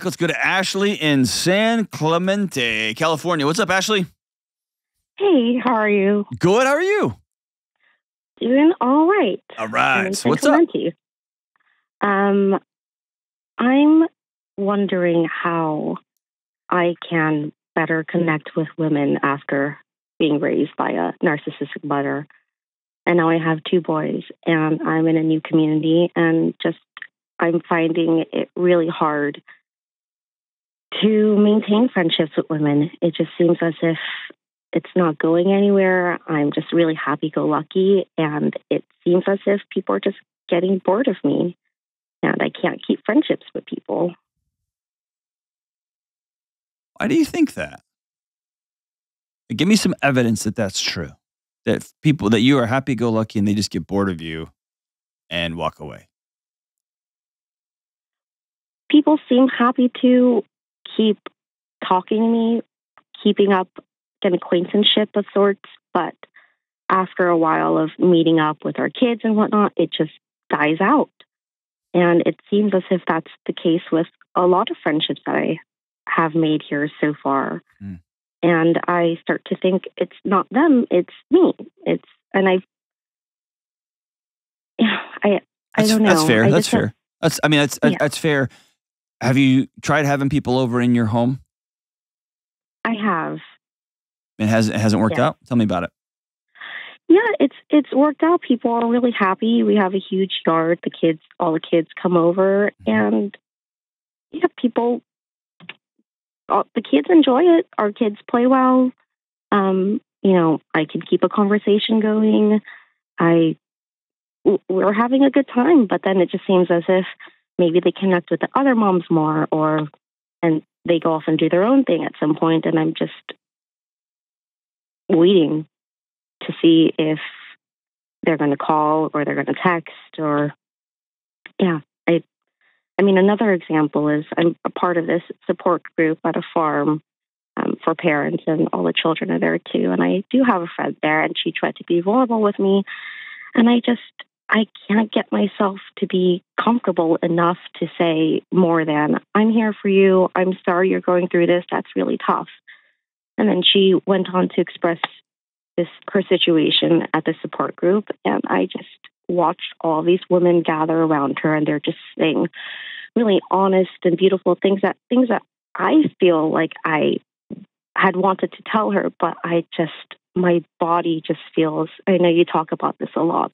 back. Let's go to Ashley in San Clemente, California. What's up, Ashley? Hey, how are you? Good. How are you? Doing all right. All right. So What's up? I'm wondering how I can better connect with women after being raised by a narcissistic mother. And now I have 2 boys, and I'm in a new community, and I'm finding it really hard to maintain friendships with women. It just seems as if it's not going anywhere. I'm just really happy-go-lucky, and it seems as if people are just getting bored of me, and I can't keep friendships with people. Why do you think that? Give me some evidence that that's true. That you are happy-go-lucky and they just get bored of you and walk away. People seem happy to keep talking to me, keeping up an acquaintanceship of sorts, but after a while of meeting up with our kids and whatnot, it just dies out. And it seems as if that's the case with a lot of friendships that I have made here so far. Mm. And I start to think it's not them, it's me. I don't know. That's fair. That's fair. That's fair. Have you tried having people over in your home? I have. It hasn't worked out? Tell me about it. Yeah, it's worked out. People are really happy. We have a huge yard. All the kids come over, and the kids enjoy it. Our kids play well. I can keep a conversation going. We're having a good time, but then it just seems as if maybe they connect with the other moms more, and they go off and do their own thing at some point, and I'm just waiting to see if they're going to call or they're going to text another example is I'm a part of this support group at a farm for parents, and all the children are there too. And I do have a friend there, and she tried to be vulnerable with me. And I can't get myself to be comfortable enough to say more than, I'm here for you. I'm sorry you're going through this. That's really tough. And then she went on to express her situation at the support group. And I just watched all these women gather around her, and they're just saying really honest and beautiful things that I feel like I had wanted to tell her, but my body just feels, I know you talk about this a lot,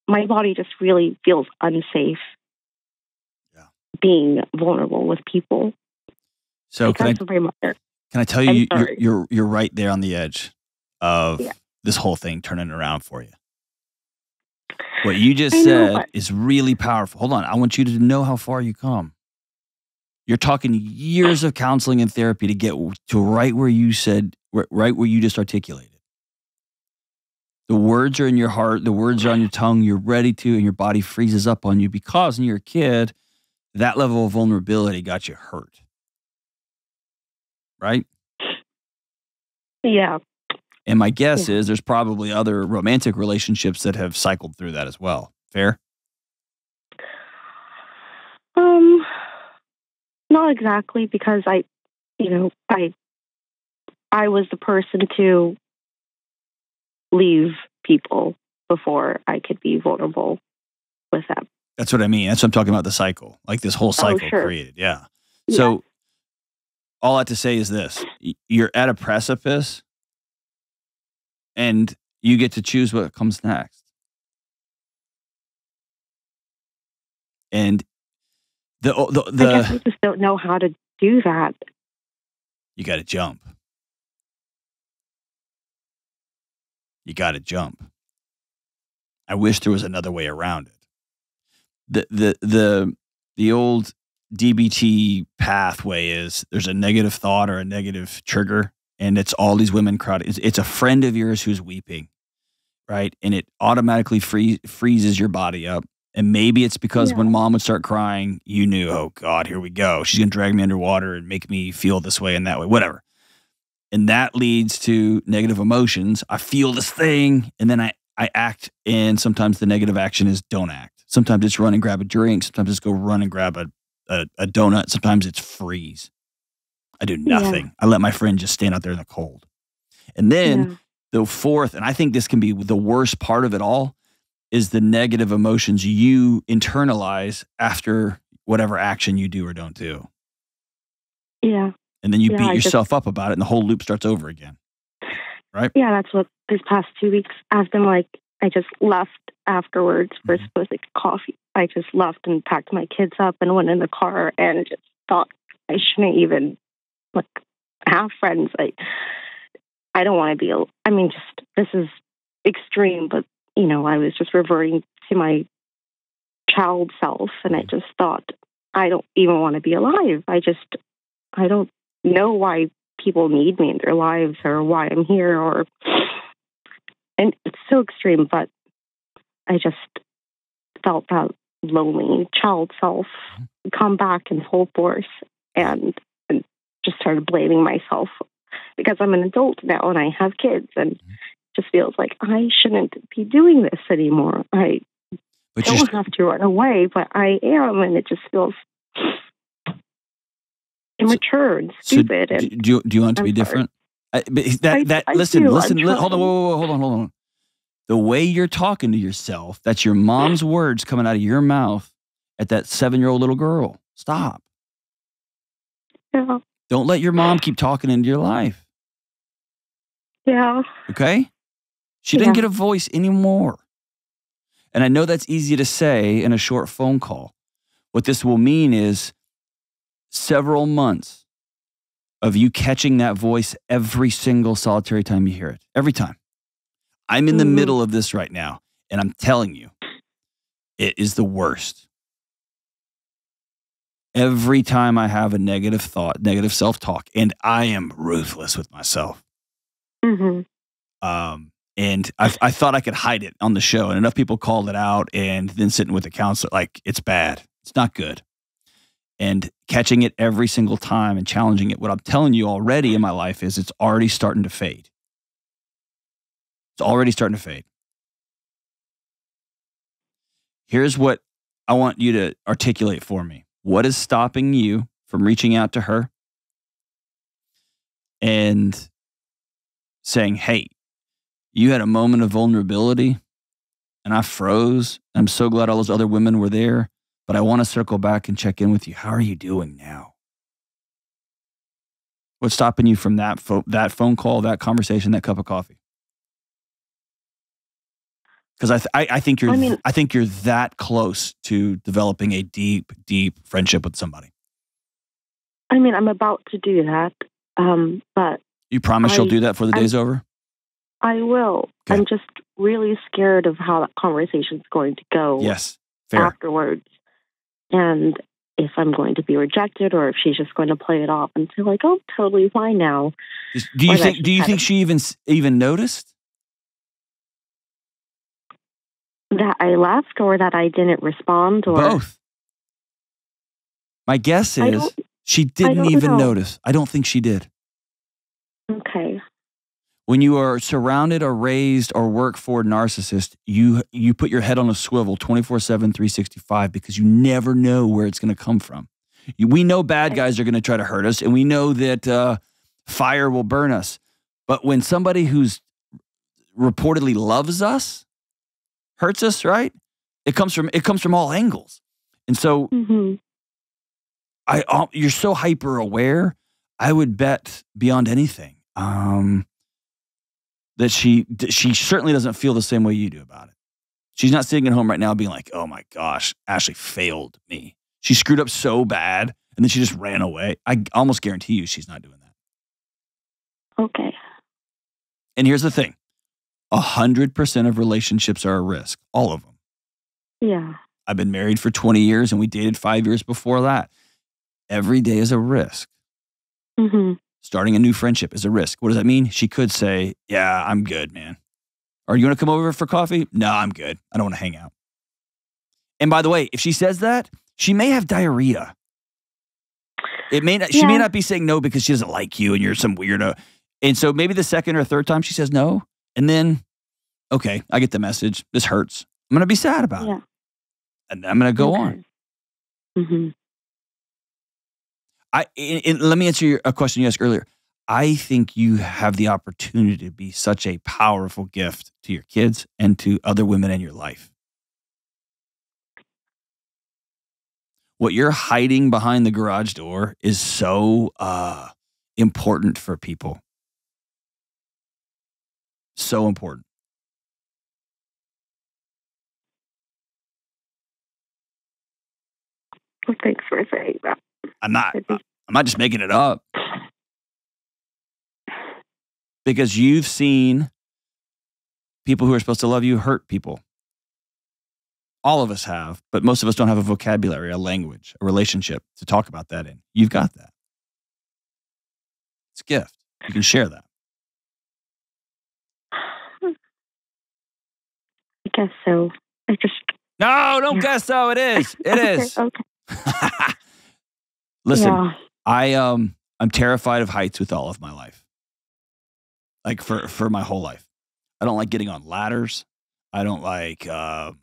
my body just really feels unsafe being vulnerable with people. So can I tell you, you're right there on the edge of this whole thing turning around for you. What you just said is really powerful. Hold on. I want you to know how far you come. You're talking years of counseling and therapy to get to right where you said, right where you just articulated. The words are in your heart. The words are on your tongue. You're ready to, and your body freezes up on you because when you're a kid, that level of vulnerability got you hurt. Right? Yeah. And my guess is there's probably other romantic relationships that have cycled through that as well. Fair? Not exactly, because I was the person to leave people before I could be vulnerable with them. That's what I mean. That's what I'm talking about, the cycle. Like this whole cycle created. Yeah. So all I have to say is this. You're at a precipice, and you get to choose what comes next. And I guess I just don't know how to do that. You got to jump. You got to jump. I wish there was another way around it. The old DBT pathway is there's a negative thought or a negative trigger, and it's all these women crowded. It's a friend of yours who's weeping, right? And it automatically freezes your body up. And maybe it's because when mom would start crying, you knew, oh God, here we go. She's going to drag me underwater and make me feel this way and that way, whatever. And that leads to negative emotions. I feel this thing, and then I act, and sometimes the negative action is don't act. Sometimes it's run and grab a drink. Sometimes it's go run and grab a a donut. Sometimes it's freeze. I do nothing. Yeah. I let my friend just stand out there in the cold. And then Yeah. the fourth, and I think this can be the worst part of it all, is the negative emotions you internalize after whatever action you do or don't do. Yeah. And then you Yeah, beat yourself up about it, and the whole loop starts over again. Right? Yeah, that's what this past 2 weeks I've been like. I just left afterwards for supposed to coffee. I just left and packed my kids up and went in the car and just thought I shouldn't even like have friends. I don't want to be. I mean, just this is extreme, but I was just reverting to my child self, and I just thought I don't even want to be alive. I don't know why people need me in their lives or why I'm here, and it's so extreme, but I just felt that lonely child self come back in full force, and just started blaming myself because I'm an adult now and I have kids, and just feels like I shouldn't be doing this anymore. I don't have to run away, but I am, and it just feels immature and stupid. So do you want it to be different? Listen. Hold on. The way you're talking to yourself, that's your mom's words coming out of your mouth at that 7-year-old little girl. Stop. Yeah. Don't let your mom keep talking into your life. Yeah. Okay? She didn't get a voice anymore. And I know that's easy to say in a short phone call. What this will mean is several months of you catching that voice every single solitary time you hear it. Every time. I'm in the middle of this right now, and I'm telling you, it is the worst. Every time I have a negative thought, negative self-talk, and I am ruthless with myself. And I thought I could hide it on the show, and enough people called it out, and then sitting with the counselor, like, it's bad. It's not good. And catching it every single time and challenging it, what I'm telling you already in my life is it's already starting to fade. It's already starting to fade. Here's what I want you to articulate for me. What is stopping you from reaching out to her and saying, hey, you had a moment of vulnerability and I froze. I'm so glad all those other women were there, but I want to circle back and check in with you. How are you doing now? What's stopping you from that phone call, that conversation, that cup of coffee? Because I think you're that close to developing a deep, deep friendship with somebody. I mean, I'm about to do that, but you promise you'll do that before the day's over? I will. Okay. I'm just really scared of how that conversation's going to go. Yes, fair. Afterwards, and if I'm going to be rejected, or if she's just going to play it off and say like, "Oh, totally fine now." Do you think she even noticed? That I left or that I didn't respond? Or both. My guess is she didn't even notice. I don't think she did. Okay. When you are surrounded or raised or work for a narcissist, you put your head on a swivel 24/7, 365 because you never know where it's going to come from. We know bad guys are going to try to hurt us, and we know that fire will burn us. But when somebody who's reportedly loves us hurts us, right? It comes from all angles. And so you're so hyper aware. I would bet beyond anything that she certainly doesn't feel the same way you do about it. She's not sitting at home right now being like, "Oh my gosh, Ashley failed me. She screwed up so bad and then she just ran away." I almost guarantee you she's not doing that. Okay. And here's the thing. 100% of relationships are a risk. All of them. Yeah. I've been married for 20 years and we dated 5 years before that. Every day is a risk. Starting a new friendship is a risk. What does that mean? She could say, "Yeah, I'm good, man." Or, "You want to come over for coffee?" "No, I'm good. I don't want to hang out." And by the way, if she says that, she may have diarrhea. She may not be saying no because she doesn't like you and you're some weirdo. And so maybe the second or third time she says no, and then, okay, I get the message. This hurts. I'm going to be sad about it. And I'm going to go on. Let me answer a question you asked earlier. I think you have the opportunity to be such a powerful gift to your kids and to other women in your life. What you're hiding behind the garage door is so important for people. So important. Well, thanks for saying that. I'm not just making it up. Because you've seen people who are supposed to love you hurt people. All of us have, but most of us don't have a vocabulary, a language, a relationship to talk about that in. You've got that. It's a gift. You can share that. I guess so. No, don't guess so. It is. It is. Okay. Listen, yeah. I'm terrified of heights with all of my life. Like for my whole life. I don't like getting on ladders. I don't like I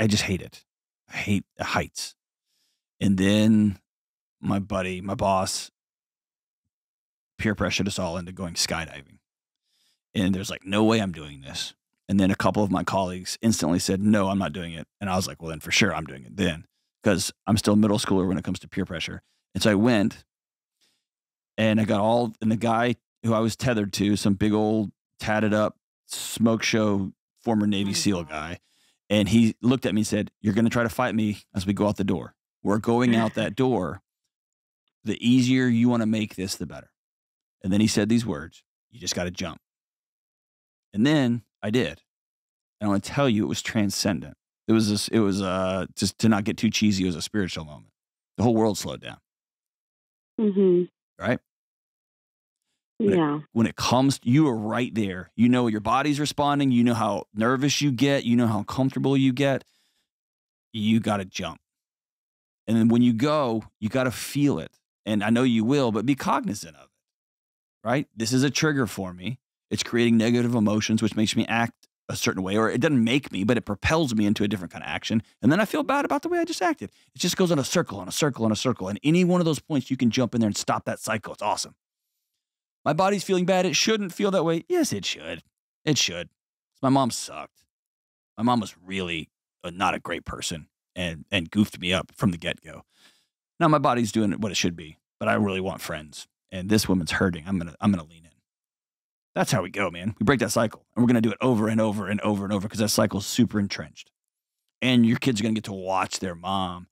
just hate it. I hate heights. And then my boss, peer pressured us all into going skydiving. And there's like, no way I'm doing this. And then a couple of my colleagues instantly said, no, I'm not doing it. And I was like, well, then for sure I'm doing it then, because I'm still a middle schooler when it comes to peer pressure. And so I went and and the guy who I was tethered to, some big old tatted up smoke show, former Navy SEAL guy. And he looked at me and said, you're going to try to fight me as we go out the door. We're going out that door. The easier you want to make this, the better. And then he said these words, you just got to jump. And then I did. And I want to tell you, it was transcendent. It was just, to not get too cheesy, it was a spiritual moment. The whole world slowed down. Mm-hmm. Right? Yeah. When it comes, you are right there. You know your body's responding. You know how nervous you get. You know how comfortable you get. You got to jump. And then when you go, you got to feel it. And I know you will, but be cognizant of it. Right? This is a trigger for me. It's creating negative emotions, which makes me act a certain way, or it doesn't make me, but it propels me into a different kind of action. And then I feel bad about the way I just acted. It just goes on a circle, on a circle, on a circle. And any one of those points, you can jump in there and stop that cycle. It's awesome. My body's feeling bad. It shouldn't feel that way. Yes, it should. It should. My mom sucked. My mom was really not a great person and goofed me up from the get-go. Now my body's doing what it should be, but I really want friends. And this woman's hurting. I'm gonna lean in. That's how we go, man. We break that cycle, and we're gonna do it over and over and over and over, because that cycle is super entrenched. And your kids are gonna get to watch their mom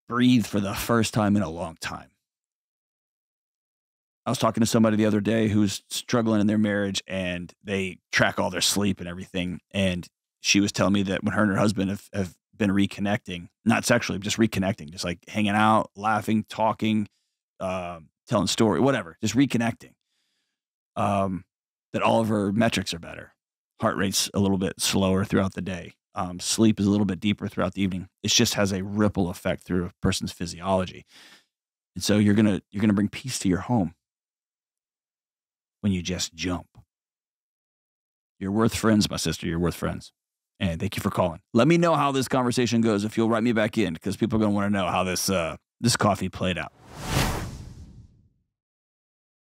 breathe for the first time in a long time. I was talking to somebody the other day who's struggling in their marriage, and they track all their sleep and everything. And she was telling me that when her and her husband have been reconnecting, not sexually, just reconnecting, just like hanging out, laughing, talking, telling story, whatever, just reconnecting, that all of her metrics are better. Heart rate's a little bit slower throughout the day. Sleep is a little bit deeper throughout the evening. It just has a ripple effect through a person's physiology. And so you're gonna bring peace to your home when you just jump. You're worth friends, my sister. You're worth friends. And thank you for calling. Let me know how this conversation goes if you'll write me back in, because people are going to want to know how this coffee played out.